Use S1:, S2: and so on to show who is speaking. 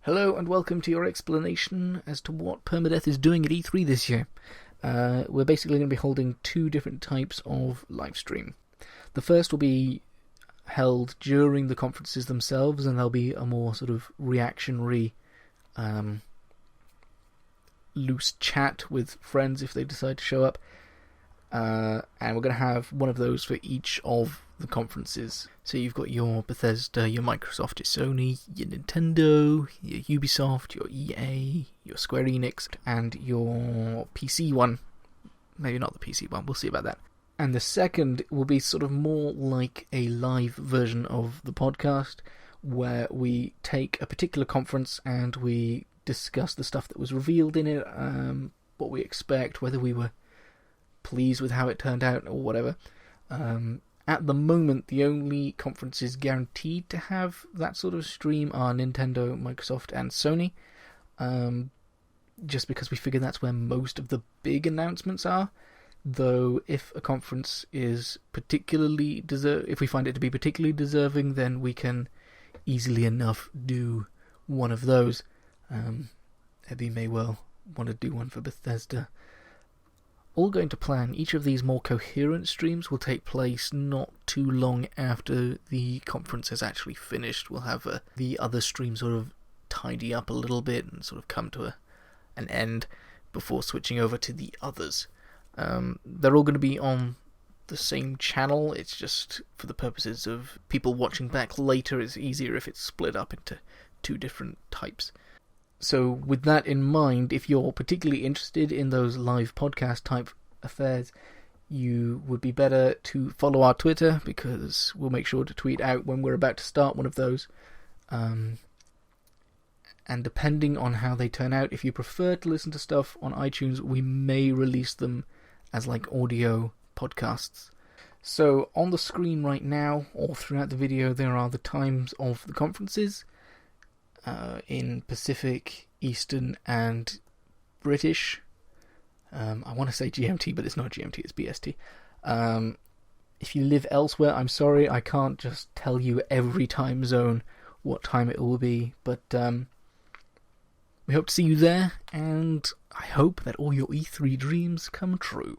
S1: Hello and welcome to your explanation as to what Permadeath is doing at E3 this year. We're basically going to be holding two different types of live stream. The first will be held during the conferences themselves, and there'll be a more sort of reactionary, loose chat with friends if they decide to show up. And we're going to have one of those for each of the conferences. So you've got your Bethesda, your Microsoft, your Sony, your Nintendo, your Ubisoft, your EA, your Square Enix, and your PC one. Maybe not the PC one, we'll see about that. And the second will be sort of more like a live version of the podcast, where we take a particular conference and we discuss the stuff that was revealed in it, what we expect, whether we were pleased with how it turned out or whatever. At the moment, the only conferences guaranteed to have that sort of stream are Nintendo, Microsoft, and Sony. Just because we figure that's where most of the big announcements are. Though, if a conference is particularly if we find it to be particularly deserving, then we can easily enough do one of those. Ebby may well want to do one for Bethesda. All going to plan, each of these more coherent streams will take place not too long after the conference has actually finished. We'll have the other stream sort of tidy up a little bit and sort of come to an end before switching over to the others. They're all going to be on the same channel. It's just for the purposes of people watching back later, it's easier if it's split up into two different types. So with that in mind, if you're particularly interested in those live podcast type affairs, you would be better to follow our Twitter, because we'll make sure to tweet out when we're about to start one of those. And depending on how they turn out, if you prefer to listen to stuff on iTunes, we may release them as like audio podcasts. So on the screen right now, or throughout the video, there are the times of the conferences. In Pacific, Eastern, and British. I want to say GMT, but it's not GMT, it's BST. If you live elsewhere, I'm sorry, I can't just tell you every time zone what time it will be, but we hope to see you there, and I hope that all your E3 dreams come true.